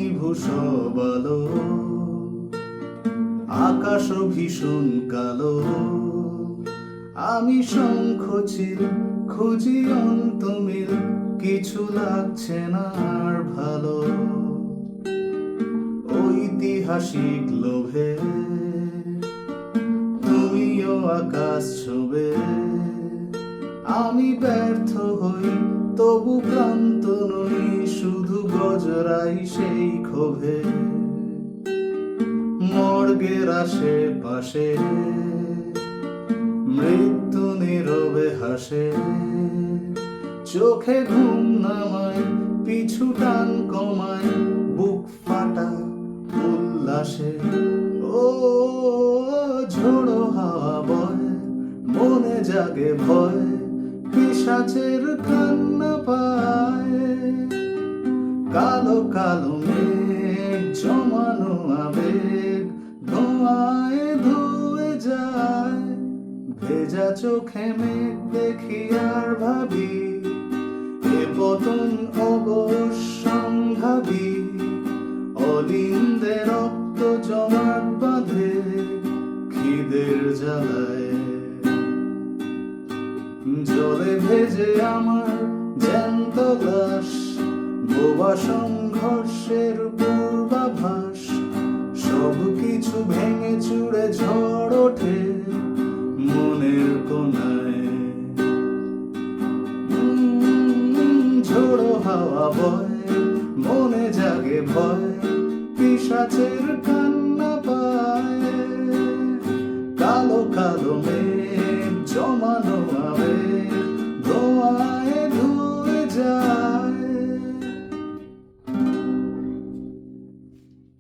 নিভু সব আলো, আকাশ ভীষণ কালো। আমি শঙ্খচিল খুঁজি অন্তমিল, কিছু লাগছে না আর ভালো। ঐতিহাসিক লোভে তুমিও আকাশ ছোবে, আমি ব্যর্থ হই তবু ক্লান্ত নই, শুধু গজরাই সেই ক্ষোভে। মর্গের আশেপাশে মৃত্যু নীরবে হাসে, চোখে ঘুম নামায় পিছু টান কমায়, বুক ফাটা উল্লাসে। ও ঝোড়ো হাওয়া বয়, মনে জাগে ভয়, পিশাচের কান্না পায়। কালো কালো মেঘ জমানো আবেগ ধোঁয়ায় ধুয়ে যায়, ভেজা চোখে মেঘ দেখি আর ভাবি, এ পতন অবশ্যম্ভাবী। অলিন্দে রক্ত জমাট বাঁধে খিদের জ্বালায়, জলে ভেজে আমার জ্যান্ত লাশ, বোবা সংঘর্ষের পূর্বাভাস। সব কিছু ভেঙে চুড়ে ঝড় ওঠে মনের কোনায়। ঝোড়ো হাওয়া বয়, মনে জাগে ভয়, পিশাচের কান